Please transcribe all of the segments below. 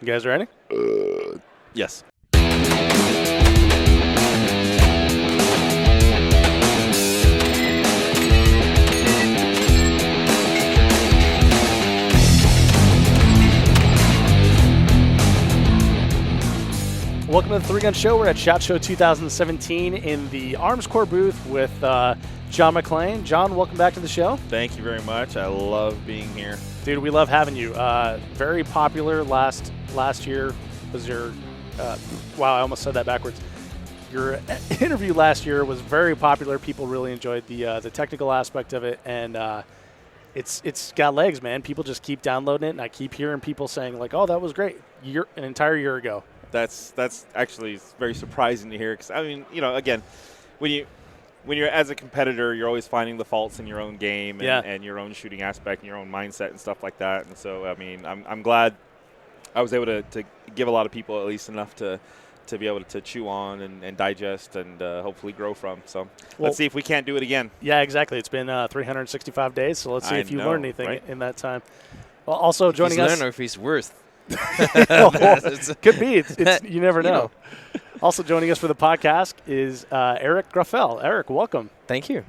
You guys ready? Yes. Welcome to the Three Gun Show. We're at SHOT Show 2017 in the Arms Corps booth with John McClain. John, welcome back to the show. Thank you very much. I love being here. Dude, we love having you. Very popular last year was your wow, I almost said that backwards. Your interview last year was very popular. People really enjoyed the technical aspect of it, and it's got legs, man. People just keep downloading it, and I keep hearing people saying like, "Oh, that was great." An entire year ago. That's actually very surprising to hear, because I mean, again, when you're as a competitor, you're always finding the faults in your own game and your own shooting aspect and your own mindset and stuff like that. And so, I mean, I'm glad I was able to give a lot of people at least enough to be able to chew on and digest and hopefully grow from. So let's see if we can't do it again. Yeah, exactly. It's been 365 days, so let's see if you learned anything in that time. Well, also joining us. Learn or if he's worth. Could be. It's you never know. Also joining us for the podcast is Eric Grauffel. Eric, welcome. Thank you.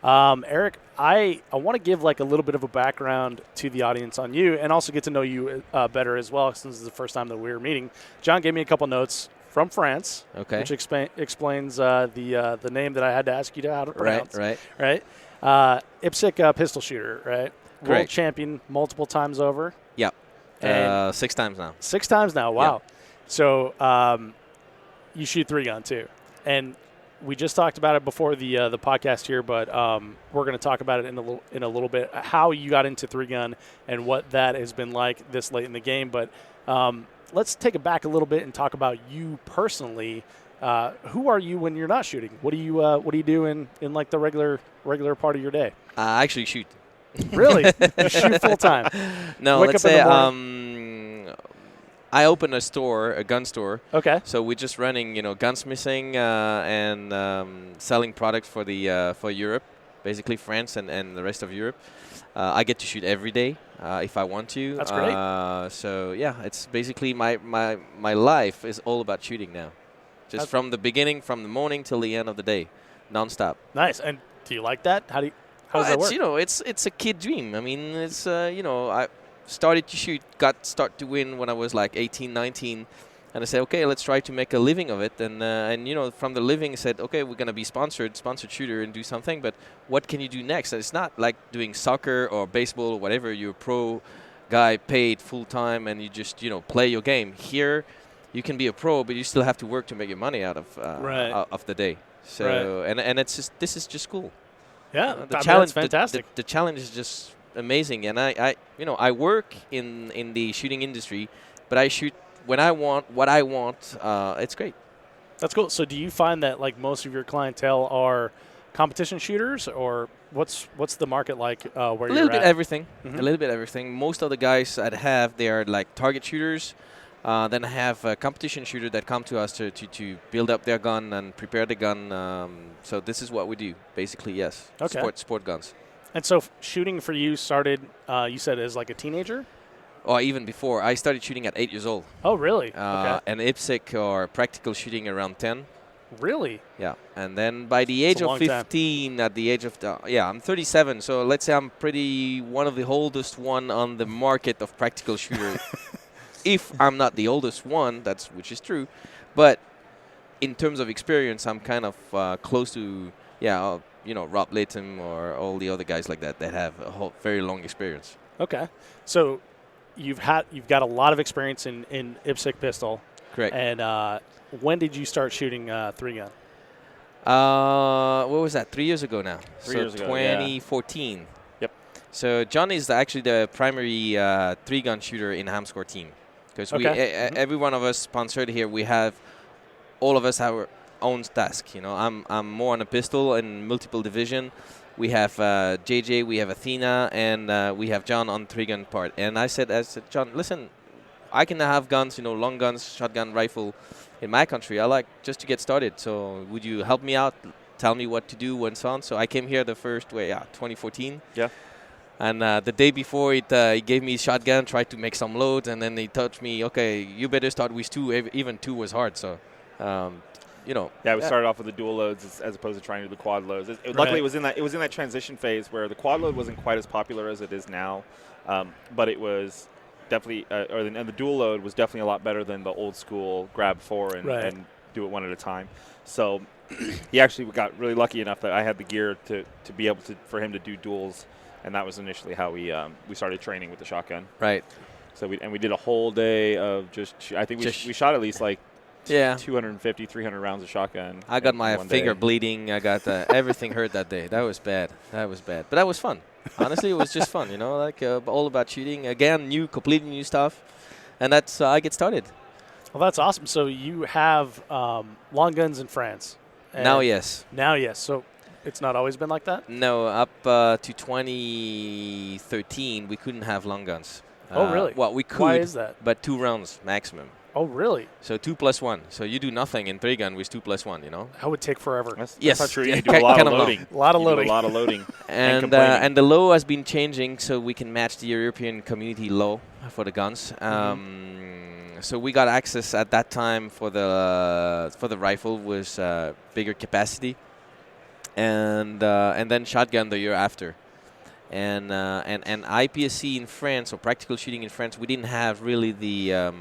Eric, I want to give like a little bit of a background to the audience on you, and also get to know you better as well, since this is the first time that we're meeting. John gave me a couple notes from France, which explains the name that I had to ask you how to pronounce. Right. IPSC pistol shooter, right? Correct. World champion multiple times over. Yep. 6 times now. 6 times now. Wow. Yep. So you shoot 3-gun too, and we just talked about it before the podcast here, but we're going to talk about it in a little bit, how you got into 3-gun and what that has been like this late in the game. But let's take it back a little bit and talk about you personally. Who are you when you're not shooting? What do you do in like the regular part of your day? I actually shoot. Really? You shoot full time? No, Wake let's up in say the morning. I open a gun store. Okay. So we're just running, gunsmithing and selling products for Europe, basically France and the rest of Europe. I get to shoot every day if I want to. That's great. So yeah, it's basically my life is all about shooting now, just from the beginning, from the morning till the end of the day, nonstop. Nice. And do you like that? How does that work? It's a kid dream. I mean, it's I started to shoot, start to win when I was like 18, 19, and I said, okay, let's try to make a living of it. And from the living, I said, okay, we're gonna be sponsored shooter and do something. But what can you do next? And it's not like doing soccer or baseball or whatever. You're a pro guy, paid full time, and you just play your game. Here, you can be a pro, but you still have to work to make your money out of the day. So and this is just cool. Yeah, the challenge, fantastic. The challenge is just amazing, and I work in the shooting industry, but I shoot when I want, what I want. It's great. That's cool. So do you find that like most of your clientele are competition shooters, or what's the market like where you're at? A little bit everything. Mm-hmm. A little bit everything. Most of the guys that they are like target shooters. Then I have a competition shooter that come to us to build up their gun and prepare the gun. So this is what we do, basically, yes. Okay. Sport guns. And so shooting for you started, you said, as like a teenager? Or even before. I started shooting at 8 years old. Oh, really? Okay. And IPSC or practical shooting around 10. Really? Yeah. And then by the age of 15, at the age of, I'm 37. So let's say I'm one of the oldest one on the market of practical shooter. If I'm not the oldest one, which is true, but in terms of experience, I'm kind of close to, Rob Layton or all the other guys like that have a very long experience. Okay, so you've got a lot of experience in IPSC pistol. Correct. And when did you start shooting 3-gun? What was that? 3 years ago now. 3 years ago. 2014. Yeah. Yep. So John is actually the primary 3-gun shooter in Hamscore team. Because every one of us sponsored here, we have all of us our own task. I'm more on a pistol and multiple division. We have JJ, we have Athena, and we have John on 3-gun part. And I said, John, listen, I can have guns, long guns, shotgun, rifle in my country. I like just to get started. So would you help me out? Tell me what to do and so on. So I came here the first way, 2014. Yeah. And the day before, he gave me a shotgun, tried to make some loads, and then he told me, okay, you better start with 2. Even 2 was hard. So, Yeah, we started off with the dual loads as opposed to trying to do the quad loads. Luckily, it was in that transition phase where the quad load wasn't quite as popular as it is now, but it was definitely, and the dual load was definitely a lot better than the old school grab 4 and do it one at a time. So he actually got really lucky enough that I had the gear to be able for him to do duels, and that was initially how we started training with the shotgun. Right. So we did a whole day of I think we shot at least like 250, 300 rounds of shotgun. I got my finger bleeding. I got everything hurt that day. That was bad. But that was fun. Honestly, it was just fun. All about shooting. Again, completely new stuff, and that's how I get started. Well, that's awesome. So you have long guns in France. Now, yes. So it's not always been like that? No, up to 2013, we couldn't have long guns. Oh, really? Well, we could. Why is that? But 2 rounds maximum. Oh, really? So 2 + 1. So you do nothing in 3-gun with 2 + 1, That would take forever. Yes. That's not true. You do a lot of loading. A lot of loading. And the law has been changing so we can match the European community law for the guns. So we got access at that time for the rifle was bigger capacity, and then shotgun the year after, and IPSC in France, or practical shooting in France, we didn't have really the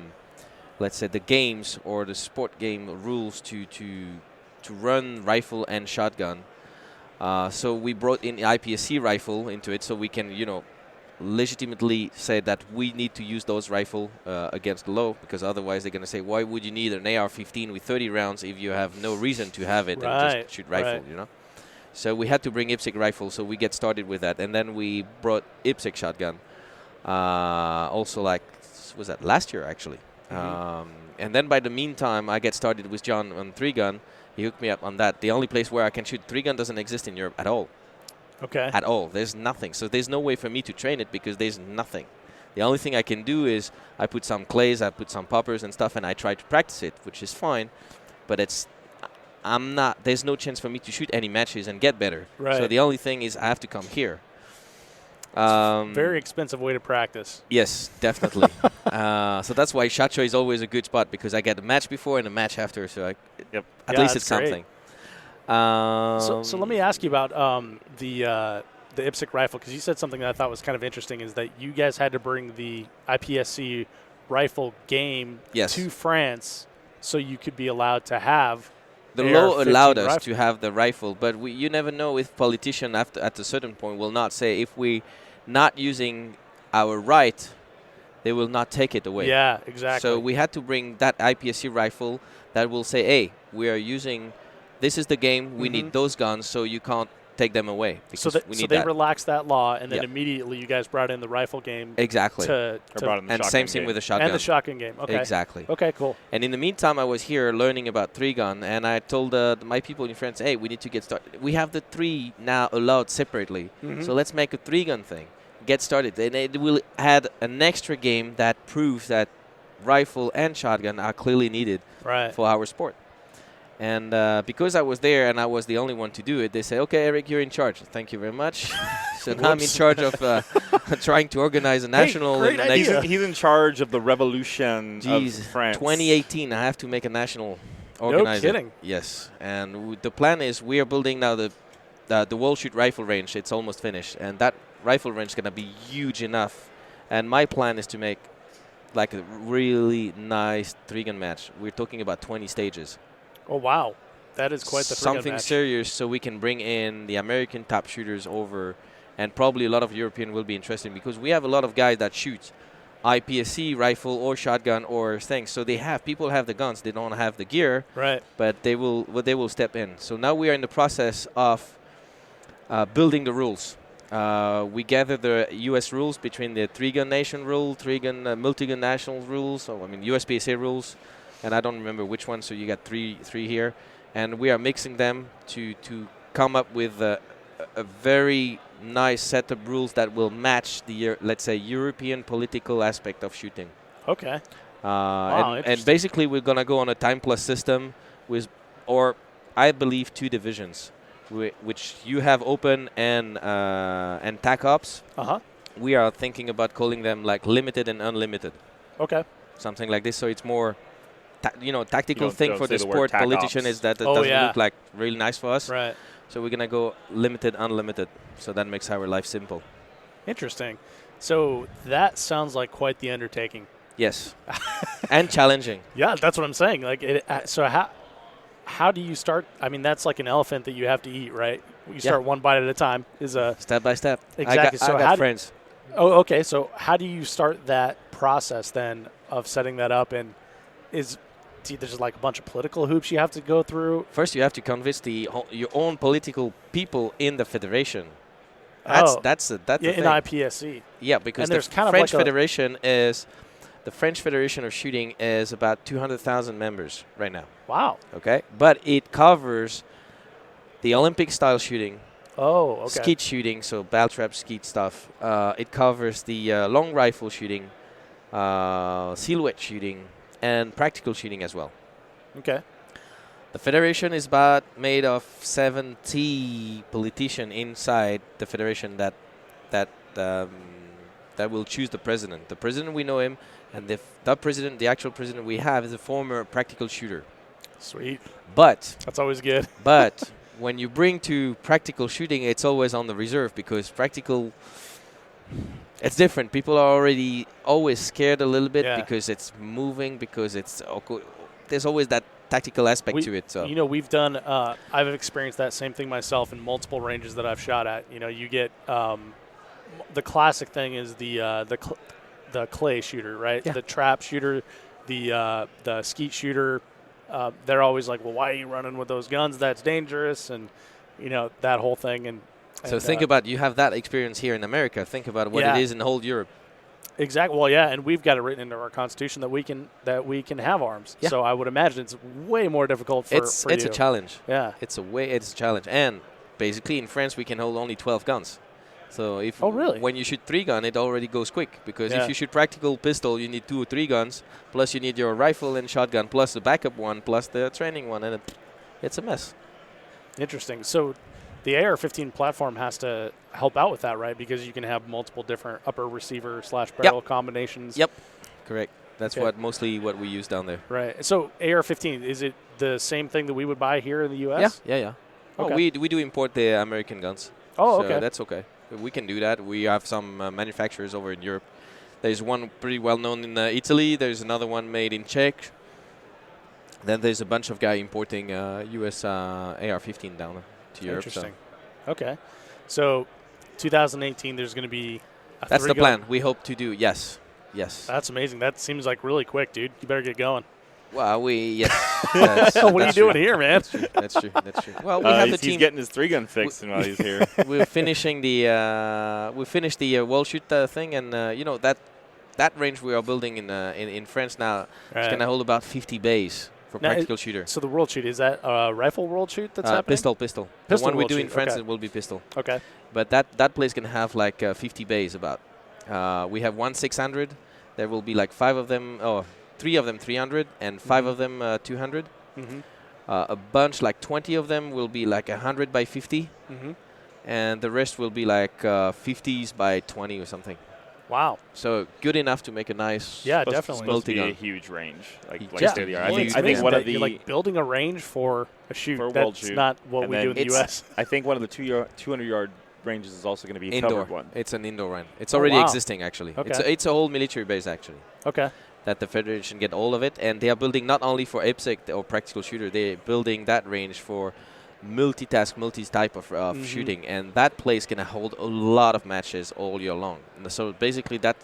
let's say the games or the sport game rules to run rifle and shotgun. So we brought in the IPSC rifle into it, so we can legitimately say that we need to use those rifle against the law, because otherwise they're going to say, why would you need an AR-15 with 30 rounds if you have no reason to have it and just shoot rifle, So we had to bring IPSC rifle, so we get started with that. And then we brought IPSC shotgun, also was that last year actually. And then by the meantime, I get started with John on 3-gun. He hooked me up on that. The only place where I can shoot 3-gun doesn't exist in Europe at all. Okay. At all. There's nothing. So there's no way for me to train it because there's nothing. The only thing I can do is I put some clays, I put some poppers and stuff, and I try to practice it, which is fine. But there's no chance for me to shoot any matches and get better. Right. So the only thing is I have to come here. Very expensive way to practice. Yes, definitely. So that's why SHOT Show is always a good spot, because I get a match before and a match after. So at least it's something. So let me ask you about the IPSC rifle, because you said something that I thought was kind of interesting, is that you guys had to bring the IPSC rifle game to France so you could be allowed to have the law allowed us to have the rifle, but you never know if politician at a certain point will not say, if we not using our right, they will not take it away. Yeah, exactly. So we had to bring that IPSC rifle that will say, hey, we are using, this is the game, we need those guns, so you can't take them away. So they relaxed that law, and then immediately you guys brought in the rifle game. Exactly. And same thing with the shotgun. And the shotgun game. Okay. Exactly. Okay, cool. And in the meantime, I was here learning about 3-gun, and I told my people in France, hey, we need to get started. We have the 3 now allowed separately, so let's make a 3-gun thing. Get started. And it will add an extra game that proves that rifle and shotgun are clearly needed for our sport. And because I was there and I was the only one to do it, they say, okay, Eric, you're in charge. Thank you very much. So now I'm in charge of trying to organize a national. Great idea. He's in charge of the revolution of France. 2018, I have to make a national organizer. No kidding. Yes. And the plan is we are building now the Wall Shoot rifle range. It's almost finished. And that rifle range is going to be huge enough. And my plan is to make like a really nice 3-gun match. We're talking about 20 stages. Oh, wow. That is quite the something match. serious, so we can bring in the American top shooters over, and probably a lot of European will be interested, because we have a lot of guys that shoot IPSC rifle or shotgun or things. So people have the guns, they don't have the gear, but they will step in. So now we are in the process of building the rules. We gather the U.S. rules between the 3-gun nation rule, 3-gun multi-gun national rules, USPSA rules, and I don't remember which one, so you got three here. And we are mixing them to come up with a very nice set of rules that will match the, let's say, European political aspect of shooting. Okay. And basically we're going to go on a time plus system or I believe 2 divisions. which you have open and TAC ops. We are thinking about calling them like limited and unlimited. Okay. Something like this. So it's more, tactical thing for the sport. TAC Politician ops. is that it doesn't look like really nice for us. Right. So we're gonna go limited, unlimited. So that makes our life simple. Interesting. So that sounds like quite the undertaking. Yes. And challenging. Yeah, that's what I'm saying. Like, so how do you start? I mean, that's like an elephant that you have to eat, right? You start one bite at a time. Is a step by step. Exactly. I got friends. Okay. So how do you start that process then of setting that up? And there's like a bunch of political hoops you have to go through? First, you have to convince your own political people in the federation. That's the thing. In IPSC. Yeah, because the French Federation is. The French Federation of Shooting is about 200,000 members right now. Wow. Okay, but it covers the Olympic-style shooting. Oh, okay. Skeet shooting, so ball trap skeet stuff. It covers the long rifle shooting, silhouette shooting, and practical shooting as well. Okay. The federation is made of 70 politicians inside the federation that will choose the president. The president, we know him. And the actual president we have is a former practical shooter. Sweet. But that's always good. But when you bring to practical shooting, it's always on the reserve because practical, it's different. People are already always scared a little bit because it's moving, because there's always that tactical aspect to it. So we've done. I've experienced that same thing myself in multiple ranges that I've shot at. You get the classic thing is the clay shooter, right? Yeah. The trap shooter, the skeet shooter. They're always like, well, why are you running with those guns? That's dangerous, and that whole thing. And so think about, you have that experience here in America. Think about what it is in the whole Europe. Exactly. Well, yeah, and we've got it written into our constitution that we can have arms. Yeah. So I would imagine it's way more difficult for you. It's a challenge. Yeah. It's a challenge, and basically in France we can hold only 12 guns. So when you shoot 3 gun, it already goes quick, because if you shoot practical pistol, you need 2 or 3 guns, plus you need your rifle and shotgun, plus the backup one, plus the training one, and it's a mess. Interesting. So the AR-15 platform has to help out with that, right? Because you can have multiple different upper receiver / barrel combinations. Yep. Correct. That's mostly what we use down there. Right. So AR-15, is it the same thing that we would buy here in the U.S.? Yeah. Okay. Oh, we do import the American guns. Oh, so okay. That's okay. We can do that. We have some manufacturers over in Europe. There's one pretty well known in Italy. There's another one made in Czech. Then there's a bunch of guys importing U.S. AR-15 down to Europe. Interesting. So. Okay. So 2018, there's going to be that's the plan. We hope to do, yes. That's amazing. That seems like really quick, dude. You better get going. Well, yes. What are you doing here, man? That's true. Well, we have the team. He's getting his 3-gun fixed while he's here. We're finishing we finished the wall shoot thing, and that range we are building in France now is going to hold about 50 bays for practical shooter. So the world shoot, is that a rifle world shoot that's happening? Pistol. The one we do in France, it will be pistol. Okay. But that place can have like 50 bays about. We have 1 600. There will be like 5 of them. 3 of them 300 and 5 of them 200. Mm-hmm. A bunch, like 20 of them, will be like 100 by 50. Mm-hmm. And the rest will be like 50s by 20 or something. Wow. So good enough to make a nice definitely. Supposed to be a huge range. Like state of the art. I think one of the... You're like building a range for a shoot. For a That's world shoot. Not what we do in the U.S. I think one of the 200-yard ranges is also going to be a indoor. covered one. It's an indoor one. It's already existing, actually. Okay. It's a whole military base, actually. Okay. That the Federation get all of it, and they are building not only for APSEC or practical shooter, they're building that range for multi-type of shooting, and that place can hold a lot of matches all year long. And so basically that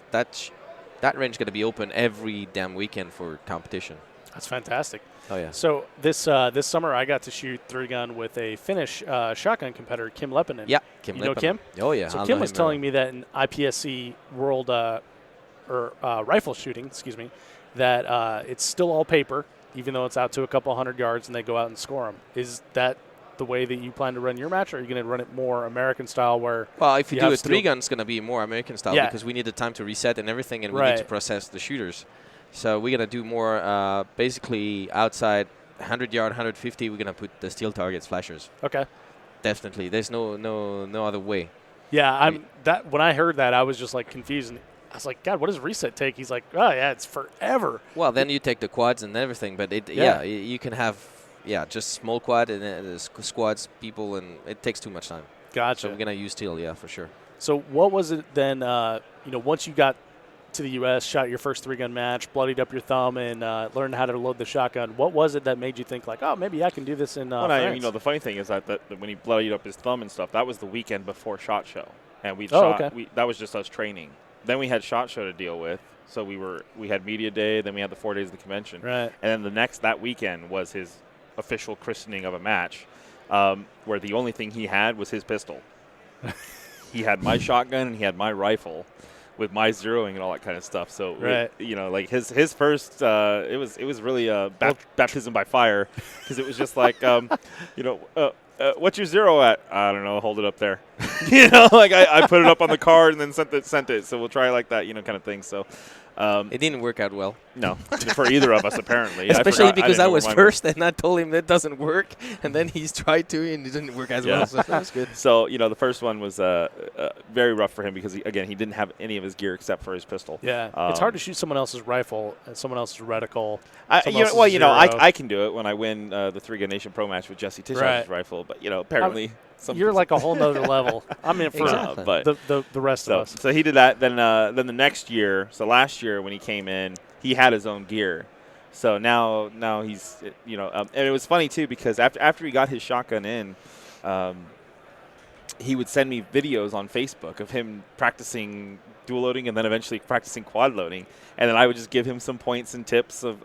range is going to be open every damn weekend for competition. That's fantastic. Oh yeah. So this summer I got to shoot 3-gun with a Finnish shotgun competitor, Kim Leppänen. Yeah, Kim. You know Kim? Oh yeah. So Kim was telling me that in IPSC World rifle shooting, that it's still all paper, even though it's out to a couple hundred yards, and they go out and score them. Is that the way that you plan to run your match, or are you going to run it more American style where... Well, if you do a 3-gun, it's going to be more American style because we need the time to reset and everything, and we need to process the shooters. So we're going to do more basically outside 100-yard, 150, we're going to put the steel targets, flashers. Okay. definitely. There's no other way. Yeah, when I heard that, I was just like confused. And I was like, God, what does reset take? He's like, oh yeah, it's forever. Well, then you take the quads and everything, but you can have just small quad and squads people, and it takes too much time. Gotcha. So I'm gonna use steel, for sure. So what was it then? Once you got to the U.S., shot your first 3-gun match, bloodied up your thumb, and learned how to load the shotgun. What was it that made you think like, oh, maybe I can do this in France? The funny thing is that when he bloodied up his thumb and stuff, that was the weekend before SHOT Show, and that was just us training. Then we had SHOT Show to deal with, so we had media day, then we had the 4 days of the convention, right? And then that weekend was his official christening of a match, where the only thing he had was his pistol. He had my shotgun and he had my rifle, with my zeroing and all that kind of stuff. So, right. His first, it was really baptism by fire, because it was just like, what's your zero at? I don't know. Hold it up there. I put it up on the card and then sent it. So we'll try like that, kind of thing. So. It didn't work out well. No, for either of us, apparently. Especially because I was first, and I told him that doesn't work, and then he's tried to, and it didn't work as well. So that was good. So, the first one was very rough for him because, he didn't have any of his gear except for his pistol. Yeah, it's hard to shoot someone else's rifle and someone else's reticle. I can do it when I win the 3-Gun Nation Pro match with Jesse Tish's rifle, but, apparently... You're like a whole nother level. I mean, for exactly. the rest of us. So he did that. Then the next year, so last year when he came in, he had his own gear. So now he's, and it was funny too because after he got his shotgun in, he would send me videos on Facebook of him practicing dual loading and then eventually practicing quad loading. And then I would just give him some points and tips of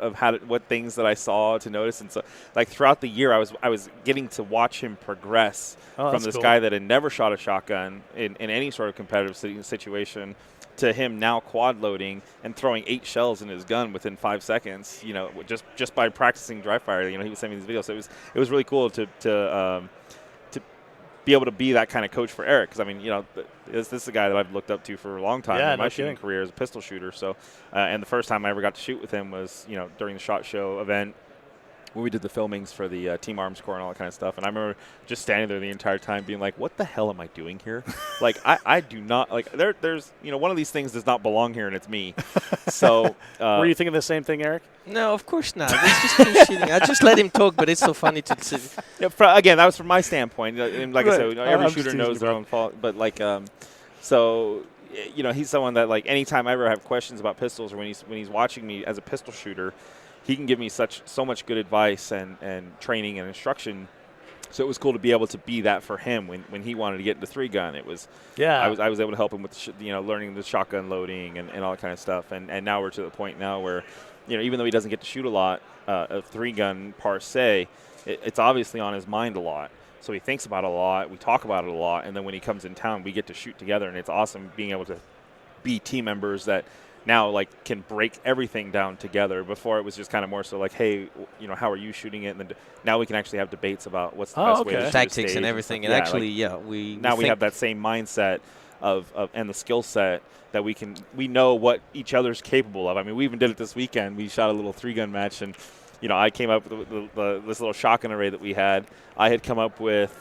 what things that I saw to notice. And so, like, throughout the year, I was getting to watch him progress from this guy that had never shot a shotgun in any sort of competitive situation to him now quad loading and throwing 8 shells in his gun within 5 seconds, just by practicing dry fire. He was sending me these videos. So it was really cool to be able to be that kind of coach for Eric. Because, this is a guy that I've looked up to for a long time in my shooting career as a pistol shooter. So, and the first time I ever got to shoot with him was, during the SHOT Show event when we did the filmings for the Team Arms Corps and all that kind of stuff. And I remember just standing there the entire time being like, what the hell am I doing here? Like, I do not, like, there's, one of these things does not belong here, and it's me. So. Were you thinking the same thing, Eric? No, of course not. It's just cool shooting. I just let him talk, but it's so funny to see. Yeah, again, that was from my standpoint. And like I said, every shooter knows their own fault. But, like, so, he's someone that, like, anytime I ever have questions about pistols or when he's watching me as a pistol shooter, he can give me so much good advice and training and instruction. So it was cool to be able to be that for him when he wanted to get into 3-gun. It was I was able to help him with learning the shotgun loading and all that kind of stuff. And now we're to the point now where even though he doesn't get to shoot a lot of 3-gun per se, it's obviously on his mind a lot. So he thinks about it a lot. We talk about it a lot. And then when he comes in town, we get to shoot together. And it's awesome being able to be team members that now, like, can break everything down together. Before it was just kind of more so like, hey, how are you shooting it? And then now we can actually have debates about what's the best way to shoot tactics and everything. And actually, we have that same mindset of and the skill set that we know what each other's capable of. I mean, we even did it this weekend. We shot a little 3-gun match, and I came up with this little shotgun array that we had. I had come up with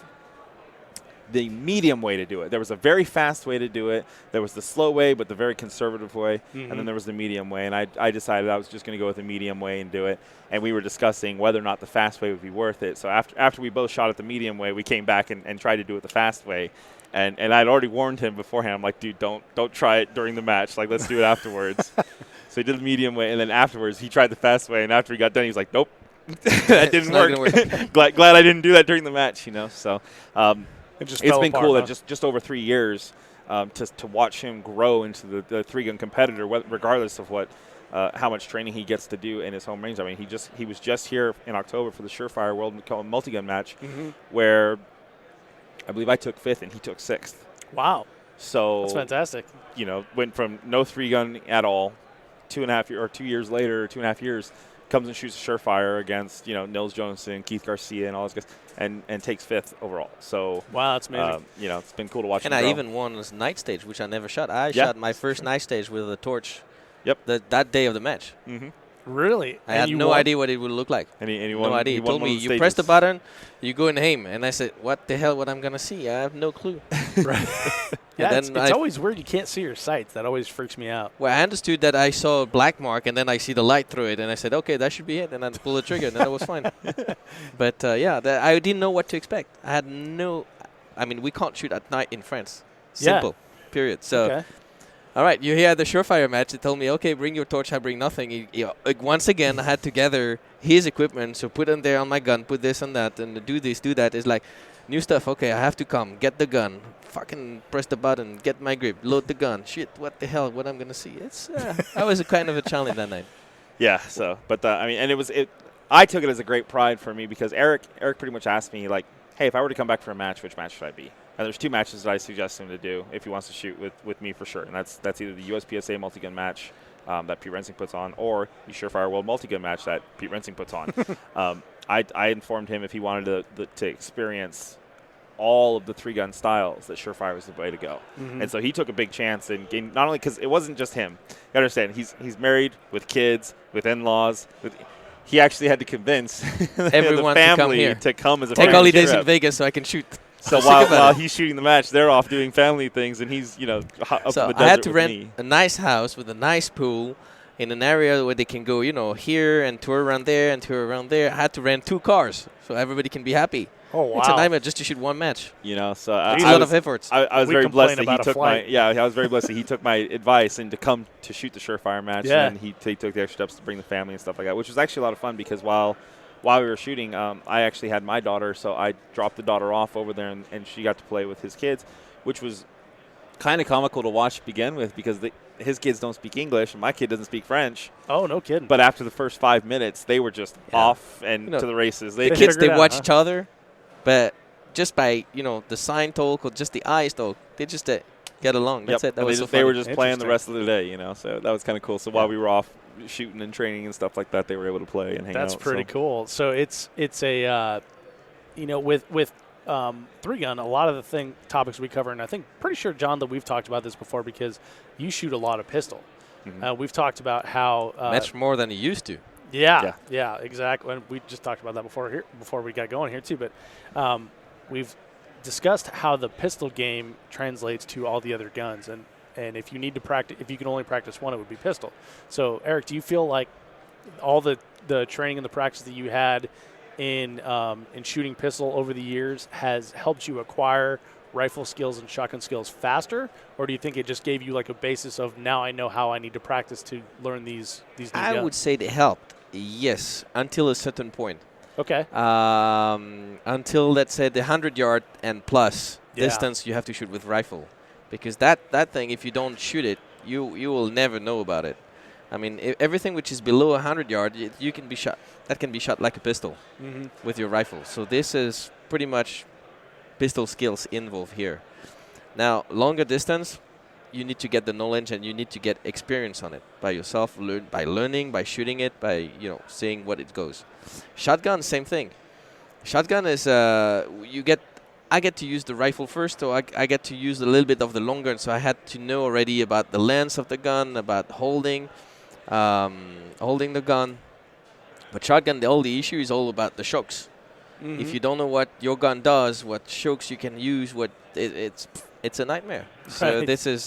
the medium way to do it. There was a very fast way to do it. There was the slow way, but the very conservative way. Mm-hmm. And then there was the medium way. And I decided I was just going to go with the medium way and do it. And we were discussing whether or not the fast way would be worth it. So after we both shot it the medium way, we came back and tried to do it the fast way. And I'd already warned him beforehand. I'm like, dude, don't try it during the match. Like, let's do it afterwards. So he did the medium way. And then afterwards, he tried the fast way. And after he got done, he was like, nope, that didn't work. glad I didn't do that during the match, So it's been cool that just over 3 years to watch him grow into the 3-gun competitor, regardless of how much training he gets to do in his home range. I mean, he was just here in October for the Surefire World Multi-Gun match, where I believe I took 5th and he took 6th. Wow. So that's fantastic. Went from no 3-gun at all, 2 years later, 2.5 years, comes and shoots a Surefire against Nils Jonason, Keith Garcia, and all those guys, and takes 5th overall. So wow, that's amazing. It's been cool to watch. And I even won this night stage, which I never shot. I shot my first night stage with a torch. Yep. That day of the match. Mm-hmm. Really? I had no idea what it would look like. And he No idea. He told me, you press the button, you go and aim. And I said, what the hell, what I'm going to see? I have no clue. Right. Yeah, it's always weird. You can't see your sights. That always freaks me out. Well, I understood that I saw a black mark, and then I see the light through it. And I said, okay, that should be it. And then pull the trigger, and then it was fine. But, I didn't know what to expect. I had we can't shoot at night in France. Simple. Period. So. Okay. All right, you're here at the Surefire match. They told me, okay, bring your torch. I bring nothing. Once again, I had to gather his equipment, so put them there on my gun, put this on that, and do this, do that. It's like new stuff. Okay, I have to come, get the gun, fucking press the button, get my grip, load the gun. Shit, what the hell? What I'm gonna see? That was a kind of a challenge that night. Yeah. So, but I took it as a great pride for me because Eric pretty much asked me like, hey, if I were to come back for a match, which match should I be? And there's 2 matches that I suggest him to do if he wants to shoot with me for sure. And that's either the USPSA multi-gun match that Pete Rensing puts on or the Surefire World multi-gun match that Pete Rensing puts on. I informed him if he wanted to experience all of the 3-gun styles that Surefire was the way to go. Mm-hmm. And so he took a big chance in getting, not only because it wasn't just him. You understand, he's married with kids, with in-laws. He actually had to convince everyone the family to come as a take family holidays trip. in Vegas so I can shoot. So while he's shooting the match, they're off doing family things, and he's up in the desert I had to with rent me. a nice house with a nice pool in an area where they can go, here and tour around there and tour around there. I had to rent 2 cars so everybody can be happy. Oh wow! It's a nightmare just to shoot 1 match. So it's a lot of efforts. I was very blessed that he took I was very blessed that he took my advice and to come to shoot the Surefire match. Yeah. And then he took the extra steps to bring the family and stuff like that, which was actually a lot of fun because while we were shooting, I actually had my daughter, so I dropped the daughter off over there, and she got to play with his kids, which was kind of comical to watch to begin with because his kids don't speak English and my kid doesn't speak French. Oh, no kidding. But after the first 5 minutes, they were just off and to the races. The kids, they watch each other, but just by, the sign talk or just the eyes talk, they just get along. That's it. That was they were just playing the rest of the day, so that was kind of cool. So while we were off shooting and training and stuff like that, they were able to play and hang out. That's pretty cool. So it's a with 3-gun, a lot of the topics we cover, and I think pretty sure, John, that we've talked about this before because you shoot a lot of pistol. Mm-hmm. We've talked about how much more than you used to. Yeah, exactly. And we just talked about that before we got going here too. But we've discussed how the pistol game translates to all the other guns, and if you need to practice, if you can only practice one, it would be pistol. So, Eric, do you feel like all the training and the practice that you had in shooting pistol over the years has helped you acquire rifle skills and shotgun skills faster, or do you think it just gave you like a basis of now I know how I need to practice to learn these new guns? I would say they helped, yes, until a certain point. Okay. Until, let's say, the 100-yard and plus distance you have to shoot with rifle. Because that thing, if you don't shoot it, you will never know about it. I mean, everything which is below 100 yards, you can be shot. That can be shot like a pistol with your rifle. So this is pretty much pistol skills involved here. Now, longer distance, you need to get the knowledge and you need to get experience on it by yourself, by learning, by shooting it, by seeing what it goes. Shotgun, same thing. Shotgun is I get to use the rifle first, so I get to use a little bit of the long gun. So I had to know already about the length of the gun, about holding the gun. But shotgun, all the issue is all about the shocks. Mm-hmm. If you don't know what your gun does, what shocks you can use, it's a nightmare. Right. So this is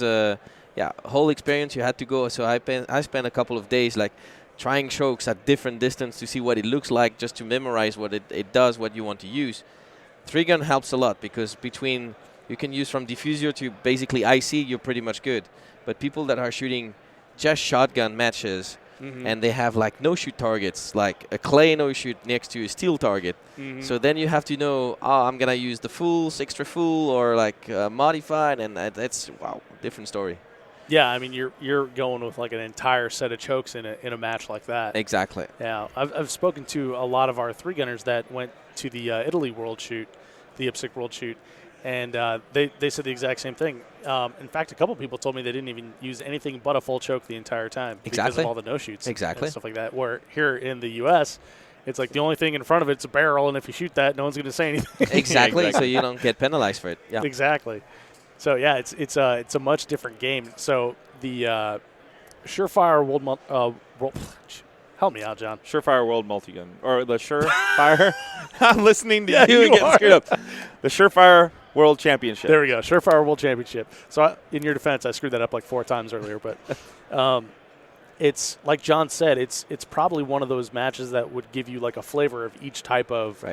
whole experience. You had to go. So I spent a couple of days trying shocks at different distance to see what it looks like, just to memorize what it does, what you want to use. 3-gun helps a lot because you can use from diffuser to basically IC, you're pretty much good. But people that are shooting just shotgun matches and they have no shoot targets, like a clay no shoot next to a steel target. Mm-hmm. So then you have to know, I'm gonna use the fulls, extra full, or modified, and that's different story. Yeah, I mean you're going with an entire set of chokes in a match like that. Exactly. Yeah, I've spoken to a lot of our 3-gunners that went to the Italy World Shoot, the IPSC World Shoot, and they said the exact same thing. In fact, a couple people told me they didn't even use anything but a full choke the entire time because of all the no shoots. Exactly. And stuff like that. Where here in the U.S., it's the only thing in front of it's a barrel, and if you shoot that, no one's going to say anything. Exactly. So you don't get penalized for it. Yeah. Exactly. So yeah, it's a much different game. So the Surefire Help me out, John. Surefire World Multigun. Or the Surefire. I'm listening to Yeah, you you and getting are. screwed up. The Surefire World Championship. There we go. Surefire World Championship. So in your defense, I screwed that up like 4 times earlier, but it's like John said, it's probably one of those matches that would give you like a flavor of each type of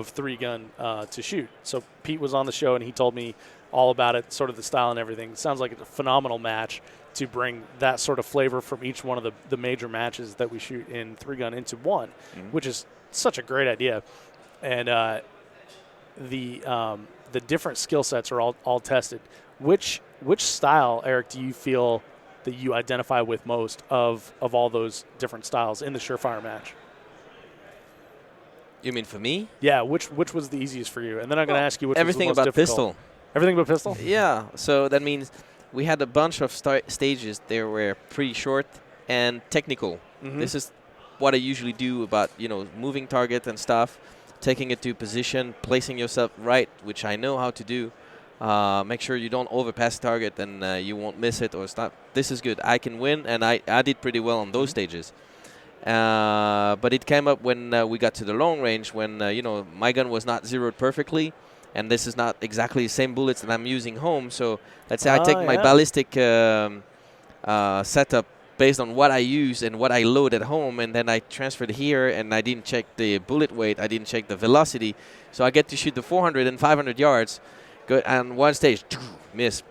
three-gun to shoot. So Pete was on the show and he told me all about it, sort of the style and everything. It sounds like it's a phenomenal match to bring that sort of flavor from each one of the major matches that we shoot in three-gun into one, which is such a great idea. And the different skill sets are all tested. Which style, Eric, do you feel that you identify with most of all those different styles in the Surefire match? You mean for me? Yeah, which was the easiest for you? And then I'm going to ask you which everything was the most about difficult. pistol. Everything but pistol? Yeah, so that means we had a bunch of stages. They were pretty short and technical. This is what I usually do about, moving target and stuff, taking it to position, placing yourself right, which I know how to do. Make sure you don't overpass target and you won't miss it or stop. This is good. I can win, and I did pretty well on those stages. But it came up when we got to the long range when, my gun was not zeroed perfectly. And this is not exactly the same bullets that I'm using home. So let's say I take my ballistic setup based on what I use and what I load at home, and then I transferred here, and I didn't check the bullet weight. I didn't check the velocity. So I get to shoot the 400 and 500 yards. Go on one stage, miss,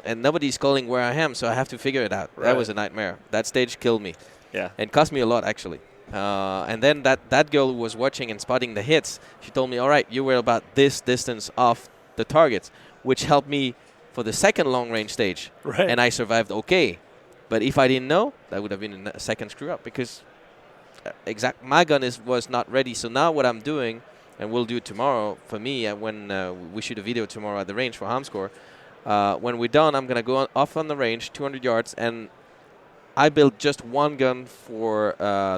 and nobody's calling where I am, so I have to figure it out. Right. That was a nightmare. That stage killed me. Yeah. And cost me a lot, actually. And then that girl who was watching and spotting the hits, she told me, all right, you were about this distance off the targets, which helped me for the second long-range stage. Right. And I survived okay. But if I didn't know, that would have been a second screw-up because my gun was not ready. So now what I'm doing, and we'll do it tomorrow for me when we shoot a video tomorrow at the range for Hamscore, when we're done, I'm going to go off on the range, 200 yards, and I built just one gun for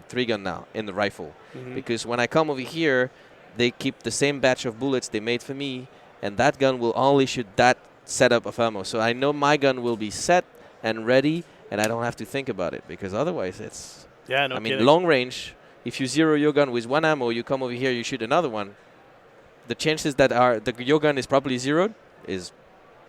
three-gun now in the rifle. Because when I come over here, they keep the same batch of bullets they made for me, and that gun will only shoot that setup of ammo. So I know my gun will be set and ready, and I don't have to think about it, because otherwise it's... Yeah, no kidding. Long range, if you zero your gun with one ammo, you come over here, you shoot another one, the chances that your gun is properly zeroed is...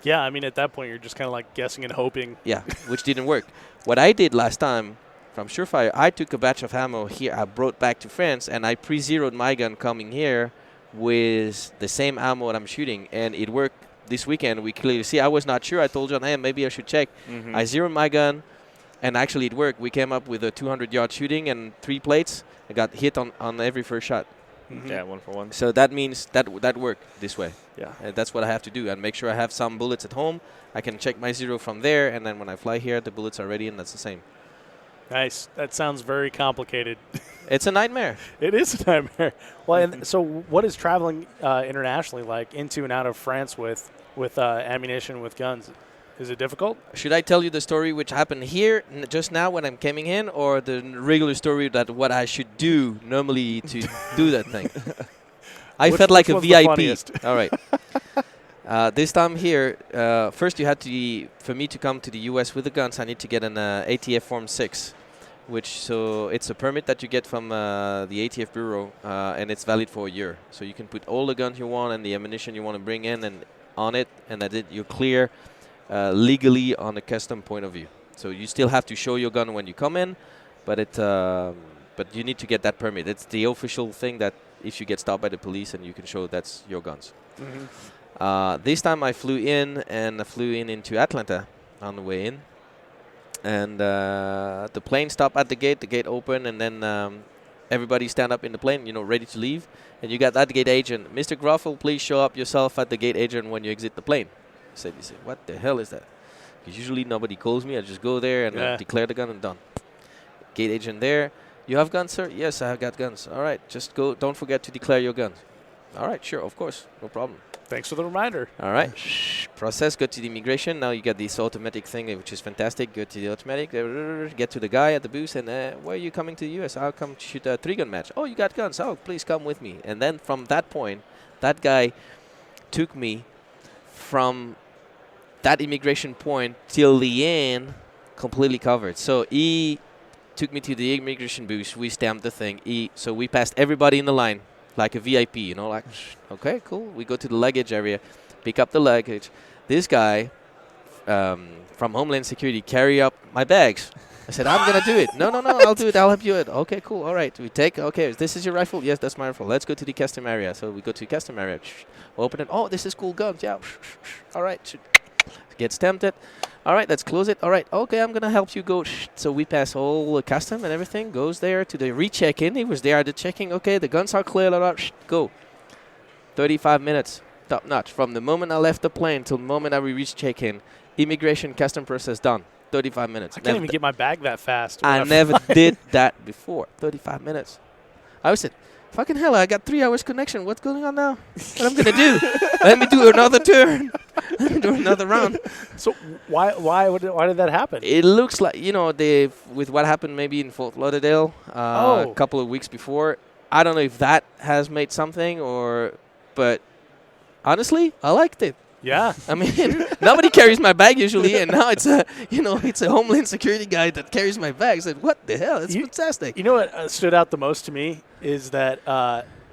Yeah, I mean, at that point, you're just kind of like guessing and hoping. Yeah, which didn't work. What I did last time from Surefire, I took a batch of ammo here, I brought back to France, and I pre-zeroed my gun coming here with the same ammo that I'm shooting, and it worked this weekend. We clearly see. I was not sure. I told John, hey, maybe I should check. I zeroed my gun, and actually it worked. We came up with a 200-yard shooting and 3 plates. I got hit on every first shot. Yeah, 1 for 1. So that means that worked this way. Yeah. That's what I have to do, and make sure I have some bullets at home. I can check my zero from there, and then when I fly here, the bullets are ready, and that's the same. Nice. That sounds very complicated. It's a nightmare. It is a nightmare. Well, and so what is traveling internationally like into and out of France with ammunition, with guns? Is it difficult? Should I tell you the story which happened here just now when I'm coming in, or the regular story that what I should do normally to do that thing? I felt like a VIP. All right. This time here, first you had to, for me to come to the U.S. with the guns, I need to get an ATF Form 6, so it's a permit that you get from the ATF Bureau, and it's valid for a year. So you can put all the guns you want and the ammunition you want to bring in and on it, and that you're clear legally on a custom point of view. So you still have to show your gun when you come in, but you need to get that permit. It's the official thing that if you get stopped by the police and you can show that's your guns. This time I flew in into Atlanta on the way in, and the plane stopped at the gate opened, and then everybody stand up in the plane, ready to leave, and you got that gate agent, Mr. Grauffel, please show up yourself at the gate agent when you exit the plane. He said, what the hell is that? Because usually nobody calls me, I just go there and declare the gun and done. Gate agent there, you have guns, sir? Yes, I have got guns. All right, just go, don't forget to declare your guns. All right, sure, of course, no problem. Thanks for the reminder. All right. Process, go to the immigration. Now you got this automatic thing, which is fantastic. Go to the automatic, get to the guy at the booth, and where are you coming to the U.S.? I'll come to shoot a 3-gun match. Oh, you got guns. Oh, please come with me. And then from that point, that guy took me from that immigration point till the end completely covered. So he took me to the immigration booth. We stamped the thing. So we passed everybody in the line like a VIP, like, okay, cool. We go to the luggage area, pick up the luggage. This guy from Homeland Security carry up my bags. I said, I'm going to do it. No, I'll do it. I'll help you out. Okay, cool. All right. We take, okay, this is your rifle? Yes, that's my rifle. Let's go to the custom area. So we go to the custom area. Open it. Oh, this is cool guns. Yeah. All right. Get stamped it. All right, let's close it. All right. Okay, I'm going to help you go. So we pass all the custom and everything. Goes there to the recheck-in. He was there at the checking. Okay, the guns are clear. Go. 35 minutes. Top notch. From the moment I left the plane till the moment I reached check-in, immigration custom process done. 35 minutes. I can't even get my bag that fast. I never did that before. 35 minutes. I said, fucking hell, I got 3 hours connection. What's going on now? What I'm going to do? Let me do another turn. Let me do another round. So why did that happen? It looks like, with what happened maybe in Fort Lauderdale a couple of weeks before, I don't know if that has made something but honestly, I liked it. Yeah. I mean, nobody carries my bag usually, and now it's a Homeland Security guy that carries my bag. I said, what the hell? It's fantastic. You know what stood out the most to me is that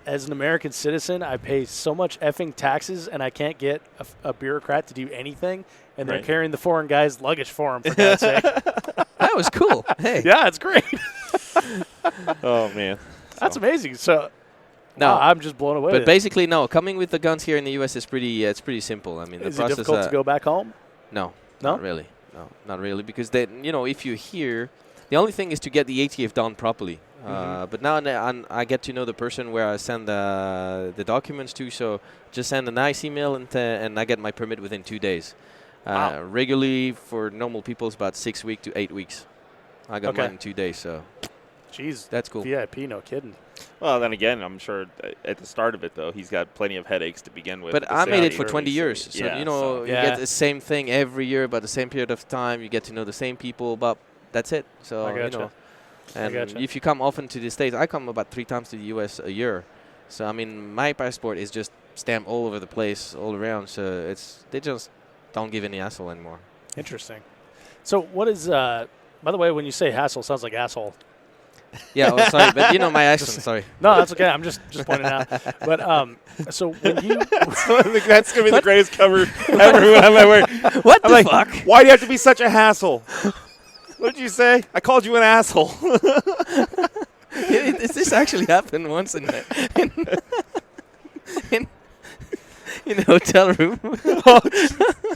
as an American citizen, I pay so much effing taxes, and I can't get a bureaucrat to do anything, and they're carrying the foreign guy's luggage for him, for God's sake. That was cool. Hey. Yeah, it's great. Oh, man. That's amazing. So... No, I'm just blown away. But basically, no. Coming with the guns here in the U.S. is pretty simple. I mean, is the process. Is it difficult to go back home? No, not really. No, not really. Because then, if you're here, the only thing is to get the ATF done properly. But now I get to know the person where I send the documents to. So just send a nice email and I get my permit within 2 days. Wow. Regularly for normal people, it's about 6 weeks to 8 weeks. I got mine in 2 days. So, jeez, that's cool. VIP, no kidding. Well, then again, I'm sure at the start of it, though, he's got plenty of headaches to begin with. But I made it for 20 years. So, you get the same thing every year about the same period of time. You get to know the same people, but that's it. So, I gotcha. And if you come often to the States, I come about 3 times to the U.S. a year. So, I mean, my passport is just stamped all over the place, all around. So, they just don't give any hassle anymore. Interesting. So, what is, by the way, when you say hassle, it sounds like asshole. Yeah, sorry, but my accent, sorry. No, that's okay. I'm just pointing out. But so when you, that's gonna be the greatest cover ever. What the fuck? Why do you have to be such a hassle? What did you say? I called you an asshole. This actually happened once in a hotel room. A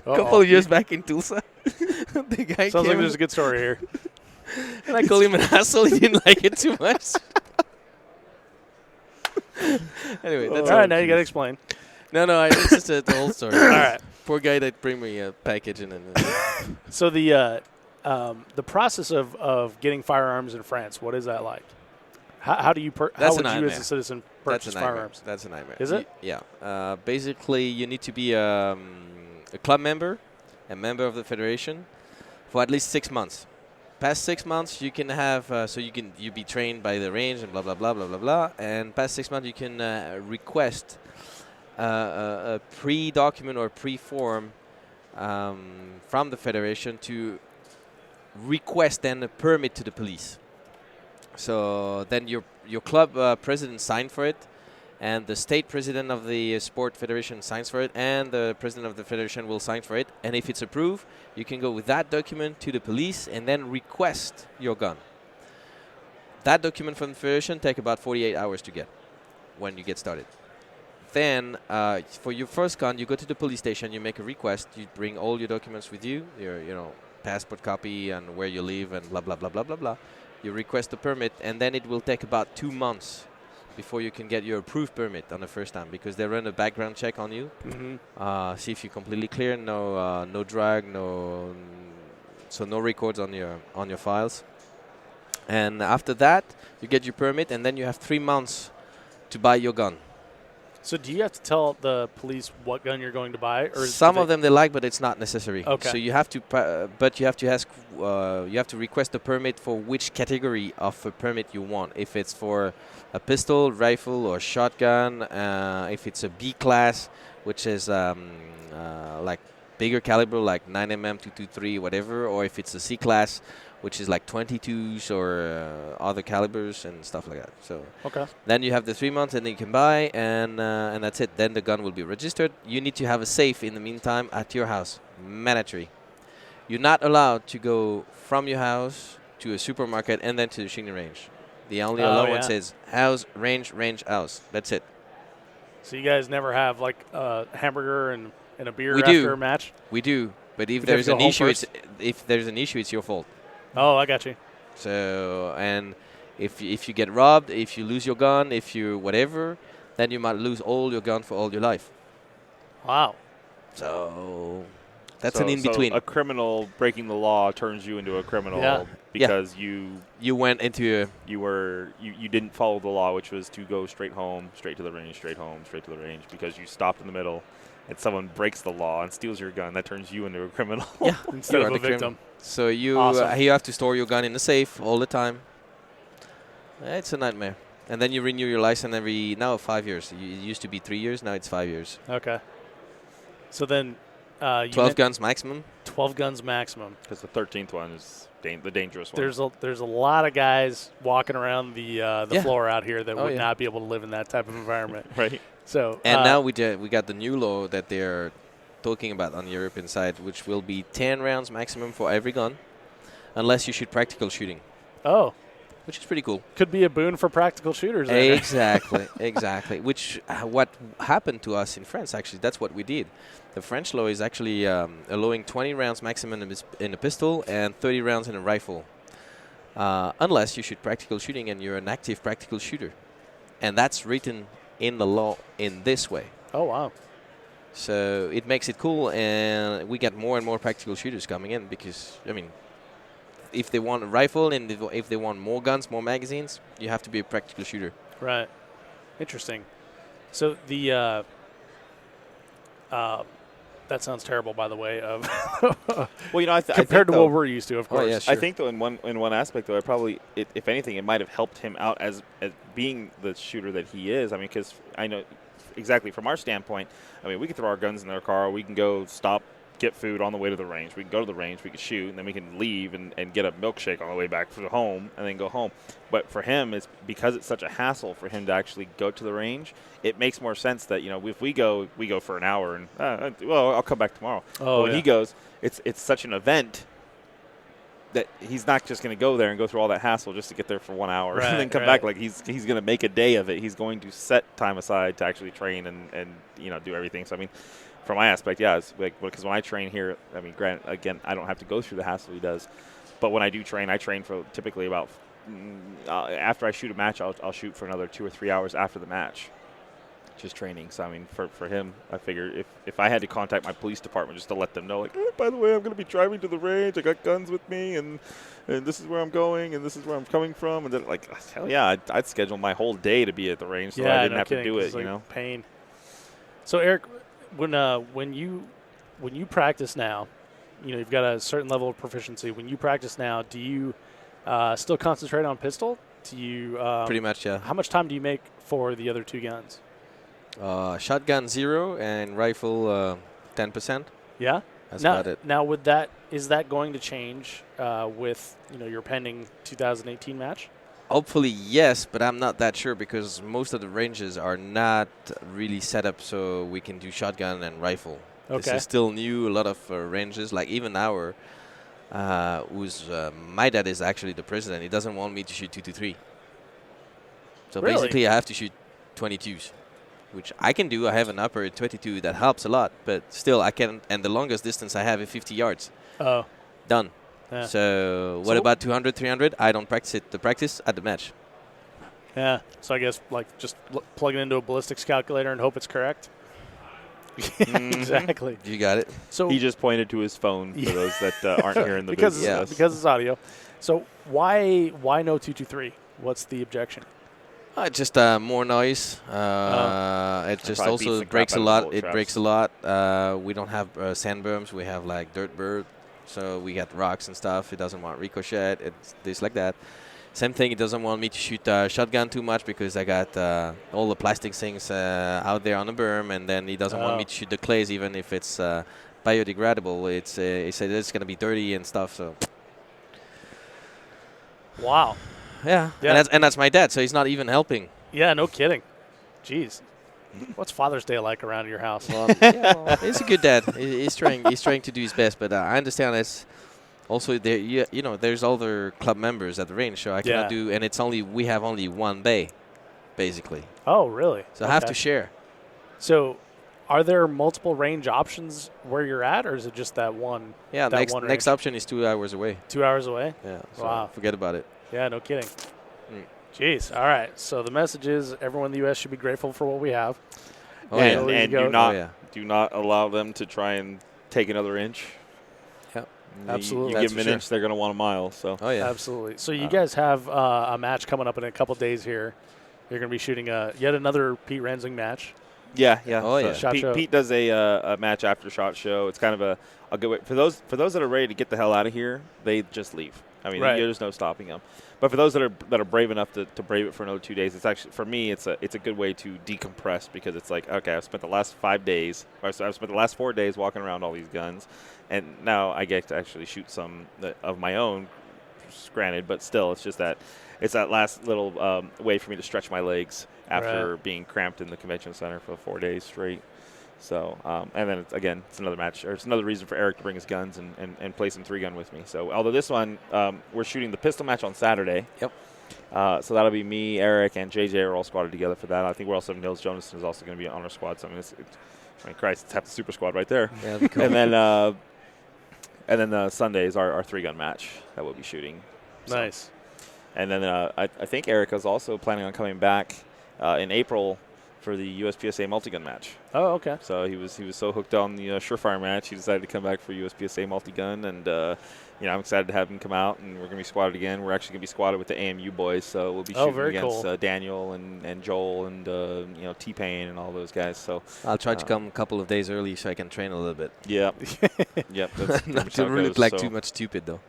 couple of years back in Tulsa. The guy sounds like there's a good story here. And I called him an asshole. He didn't like it too much. Anyway, that's all right. Now you gotta explain. No, it's just the whole story. All right. Poor guy that bring me a package and then. So the process of getting firearms in France, what is that like? How do you how would you as a citizen purchase firearms? That's a nightmare. Is it? Yeah. Basically, you need to be a club member, a member of the federation, for at least 6 months. Past 6 months, you can have you be trained by the range and blah blah blah blah blah blah. And past 6 months, you can request a pre-document or pre-form from the federation to request then a permit to the police. So then your club president signed for it, and the state president of the sport federation signs for it, and the president of the federation will sign for it. And if it's approved, you can go with that document to the police and then request your gun. That document from the federation takes about 48 hours to get when you get started. Then for your first gun, you go to the police station, you make a request, you bring all your documents with you, your passport copy and where you live and blah blah blah blah blah blah. You request the permit, and then it will take about 2 months before you can get your approved permit on the first time, because they run a background check on you, see if you're completely clear, no drug, no records on your files. And after that, you get your permit, and then you have 3 months to buy your gun. So do you have to tell the police what gun you're going to buy, or some of them they like, but it's not necessary. Okay. So you have to, but you have to ask, you have to request a permit for which category of a permit you want. If it's for a pistol, rifle, or shotgun, if it's a B class, which is like bigger caliber, like 9mm, 223, whatever, or if it's a C class, which is like 22s or other calibers and stuff like that. So Okay. then you have the 3 months, and then you can buy, and that's it. Then the gun will be registered. You need to have a safe in the meantime at your house. Mandatory. You're not allowed to go from your house to a supermarket and then to the shooting range. The only allowance is house, range, house. That's it. So you guys never have like a hamburger and a beer We after do. a match? We do, but if But there's you have an to go home issue, it's your fault. Oh, I got you. So, and if you get robbed, if you lose your gun, if you whatever, then you might lose all your gun for all your life. Wow. So that's an in-between. So a criminal breaking the law turns you into a criminal because you went into you didn't follow the law, which was to go straight home, straight to the range, straight home, straight to the range, because you stopped in the middle and someone breaks the law and steals your gun. That turns you into a criminal. Yeah, instead of a victim. So you have to store your gun in the safe all the time. It's a nightmare. And then you renew your license every 5 years. It used to be 3 years, now it's 5 years. Okay. So then 12 guns maximum. 12 guns maximum. Because the 13th one is the dangerous one. There's a lot of guys walking around the floor out here that would not be able to live in that type of environment. Right. So and now we got the new law that they're talking about on the European side, which will be 10 rounds maximum for every gun, unless you shoot practical shooting. Oh. Which is pretty cool. Could be a boon for practical shooters. Exactly, exactly. Which what happened to us in France, actually. That's what we did. The French law is actually allowing 20 rounds maximum in a pistol and 30 rounds in a rifle. Unless you shoot practical shooting and you're an active practical shooter. And that's written in the law in this way. Oh, wow. So it makes it cool, and we get more and more practical shooters coming in because, I mean, if they want a rifle and if they want more guns, more magazines, you have to be a practical shooter. Right. Interesting. So the that sounds terrible, by the way. Of well, you know, compared to what we're used to, of course. Oh, yeah, sure. I think though, in one aspect though, if anything, it might have helped him out as being the shooter that he is. I mean, because I know exactly from our standpoint. I mean, we can throw our guns in our car. We can go stop, get food on the way to the range. We can go to the range, we can shoot, and then we can leave and get a milkshake on the way back to home and then go home. But for him, it's because it's such a hassle for him to actually go to the range, it makes more sense that, you know, if we go for an hour and, I'll come back tomorrow. Oh, when he goes, it's such an event that he's not just going to go there and go through all that hassle just to get there for 1 hour and then come back. Like he's going to make a day of it. He's going to set time aside to actually train and you know, do everything. So, I mean, from my aspect, yeah, it's like because when I train here, I mean, again, I don't have to go through the hassle he does. But when I do train, I train for typically about after I shoot a match, I'll shoot for another 2 or 3 hours after the match, just training. So I mean, for him, I figure if I had to contact my police department just to let them know, like, by the way, I'm going to be driving to the range. I got guns with me, and this is where I'm going, and this is where I'm coming from, and then like, hell yeah, I'd schedule my whole day to be at the range, so I didn't have to do it. Like you know, pain. So Eric, when you practice now, you know, you've got a certain level of proficiency. When you practice now, do you still concentrate on pistol? Do you pretty much, yeah. How much time do you make for the other two guns? Shotgun 0 and rifle 10%. Yeah, that's about it. Now, is that going to change with, you know, your pending 2018 match? Hopefully, yes, but I'm not that sure because most of the ranges are not really set up so we can do shotgun and rifle. Okay. This is still new. A lot of ranges, like even my dad is actually the president. He doesn't want me to shoot 223. So really? Basically, I have to shoot 22s, which I can do. I have an upper 22 that helps a lot, but still I can. And the longest distance I have is 50 yards. Oh. Done. Yeah. So what about 200, 300? I don't practice it. The practice at the match. Yeah. So I guess like just plug it into a ballistics calculator and hope it's correct. Exactly. You got it. So he just pointed to his phone for those that aren't here in the because business. Because it's audio. So why no 223? What's the objection? Just more noise. It just also breaks a lot. It breaks a lot. We don't have sand berms. We have like dirt bird. So we got rocks and stuff. It doesn't want ricochet. It's this like that. Same thing. It doesn't want me to shoot shotgun too much because I got all the plastic things out there on the berm, and then he doesn't want me to shoot the clays even if it's biodegradable. He said it's going to be dirty and stuff. So Wow. Yeah. Yeah. And that's my dad, so he's not even helping. Yeah, no kidding. Jeez. What's Father's Day like around your house? Well, he's a good dad. He's trying to do his best, but I understand it's also there. You know, there's other club members at the range, so I cannot do. And we have only one bay, basically. Oh, really? So I have to share. So, are there multiple range options where you're at, or is it just that one? Yeah. That Next option is 2 hours away. 2 hours away? Yeah. So wow. Forget about it. Yeah, no kidding. Jeez. All right. So the message is everyone in the U.S. should be grateful for what we have. Oh, and do not allow them to try and take another inch. Yeah, absolutely. You give them an inch, they're going to want a mile. So. Oh yeah, absolutely. So you guys have a match coming up in a couple days here. You're going to be shooting yet another Pete Rensing match. Yeah. Oh yeah. So Pete does a match after SHOT Show. It's kind of a good way for those that are ready to get the hell out of here. They just leave. I mean, there's no stopping them. But for those that are brave enough to brave it for another 2 days, it's actually, for me, it's a good way to decompress, because it's like, okay, I've spent the last 5 days, or I've spent the last 4 days walking around all these guns, and now I get to actually shoot some of my own, granted, but still, it's that last little way for me to stretch my legs after being cramped in the convention center for 4 days straight. So, and then, it's another match, or it's another reason for Eric to bring his guns and play some 3-gun with me. So, although this one, we're shooting the pistol match on Saturday. Yep. So that'll be me, Eric, and JJ are all squadded together for that. I think we're also, Nils Jonasson is also going to be on our squad. So, I mean, Christ, it's half the super squad right there. Yeah, that'd be cool. And then Sunday is our 3-gun match that we'll be shooting. So. Nice. And then I think Eric is also planning on coming back in April for the USPSA multi-gun match. Oh, okay. So he was so hooked on the Surefire match, he decided to come back for USPSA multi-gun, and I'm excited to have him come out, and we're going to be squatted again. We're actually going to be squatted with the AMU boys, so we'll be shooting against Daniel and Joel and T-Pain and all those guys. So I'll try to come a couple of days early so I can train a little bit. Yeah. Yep. That's not to really look like too much stupid though.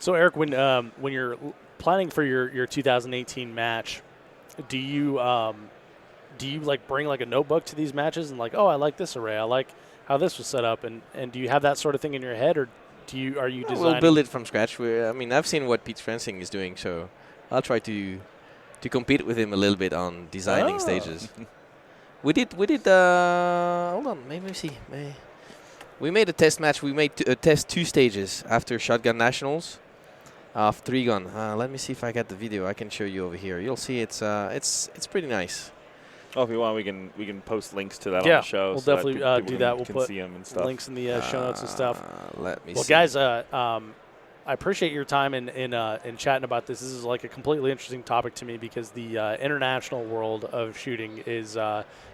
So Eric, when you're planning for your 2018 match, do you like bring like a notebook to these matches and like, oh, I like this array, I like how this was set up, and do you have that sort of thing in your head, or are you designing? We'll build it from scratch. I've seen what Pete Rensing is doing, so I'll try to compete with him a little bit on designing stages. We did. Hold on, maybe see. We made a test match. We made a test 2 stages after Shotgun Nationals of 3-gun. Let me see if I got the video. I can show you over here. You'll see it's pretty nice. Oh, if you want, we can post links to that on the show. We'll so definitely do that. We'll put see them and stuff. links in the show notes and stuff. Let me see. Well, guys, I appreciate your time in chatting about this. This is like a completely interesting topic to me, because the international world of shooting is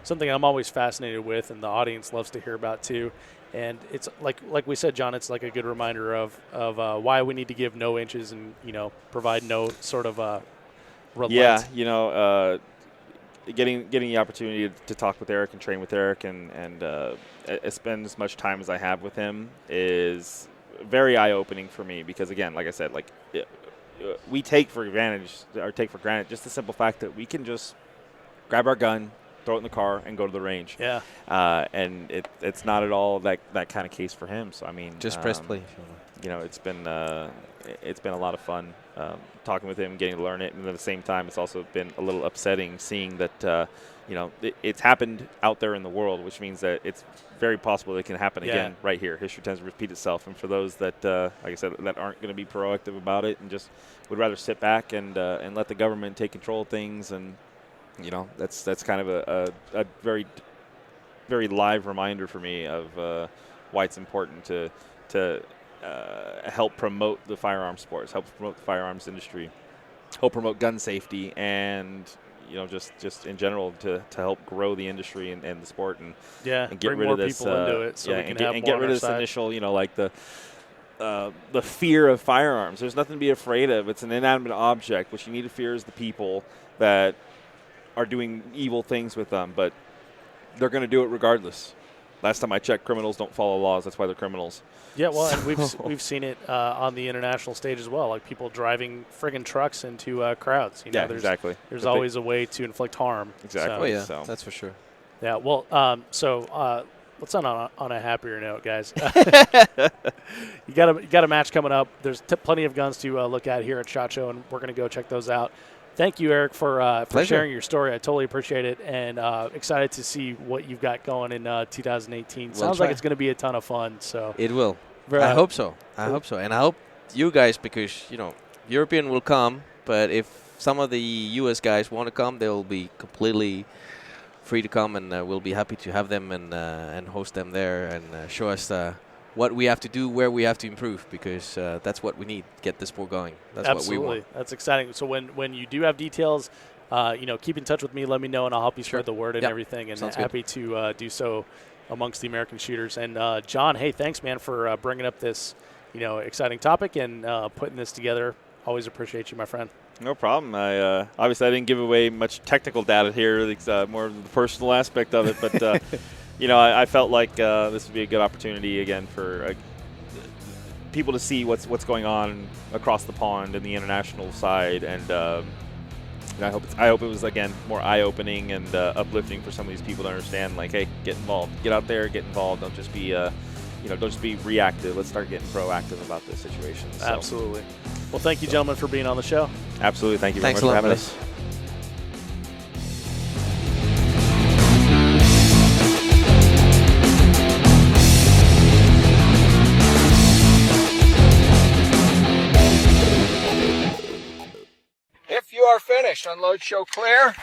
something I'm always fascinated with, and the audience loves to hear about too. And it's like we said, John, it's like a good reminder of why we need to give no inches and provide no sort of relent. Yeah, getting the opportunity to talk with Eric and train with Eric and spend as much time as I have with him is very eye-opening for me, because again, like I said, we take for granted just the simple fact that we can just grab our gun, throw it in the car, and go to the range. Yeah. And it's not at all that kind of case for him. So I mean, just press play. It's been a lot of fun talking with him, getting to learn it, and at the same time, it's also been a little upsetting seeing that it's happened out there in the world, which means that it's very possible it can happen again right here. History tends to repeat itself, and for those that, like I said, that aren't going to be proactive about it and just would rather sit back and let the government take control of things, and that's kind of a very, very live reminder for me of why it's important to help promote the firearms sports, help promote the firearms industry, help promote gun safety, and just in general to help grow the industry and the sport, and get bring rid more of this people into it, so we can have more get on rid our of this side. initial the fear of firearms. There's nothing to be afraid of. It's an inanimate object. What you need to fear is the people that are doing evil things with them, but they're going to do it regardless. Last time I checked, criminals don't follow laws. That's why they're criminals. Yeah, well, and we've seen it on the international stage as well, like people driving friggin' trucks into crowds. Exactly. There's always a way to inflict harm. Exactly. Oh yeah, so. that's for sure. Yeah, well, let's end on a happier note, guys. You got a match coming up. There's plenty of guns to look at here at SHOT Show, and we're going to go check those out. Thank you, Eric, for sharing your story. I totally appreciate it, and excited to see what you've got going in 2018. Sounds like it's going to be a ton of fun. So it will. I hope so. I hope so, and I hope you guys, because European will come, but if some of the U.S. guys want to come, they'll be completely free to come, and we'll be happy to have them and host them there and show us what we have to do, where we have to improve, because that's what we need to get the sport going. That's Absolutely. what we want. That's exciting. So when you do have details, keep in touch with me. Let me know, and I'll help you spread the word and everything. And happy to do so amongst the American shooters. And John, hey, thanks, man, for bringing up this exciting topic and putting this together. Always appreciate you, my friend. No problem. Obviously I didn't give away much technical data here. It's more of the personal aspect of it, but I felt like this would be a good opportunity again for people to see what's going on across the pond in the international side, and I hope it was again more eye-opening and uplifting for some of these people to understand. Like, hey, get involved, get out there, get involved. Don't just be don't just be reactive. Let's start getting proactive about this situation. So. Absolutely. Well, thank you, gentlemen, for being on the show. Absolutely. Thank you very much for having us. If you are finished, unload, show clear.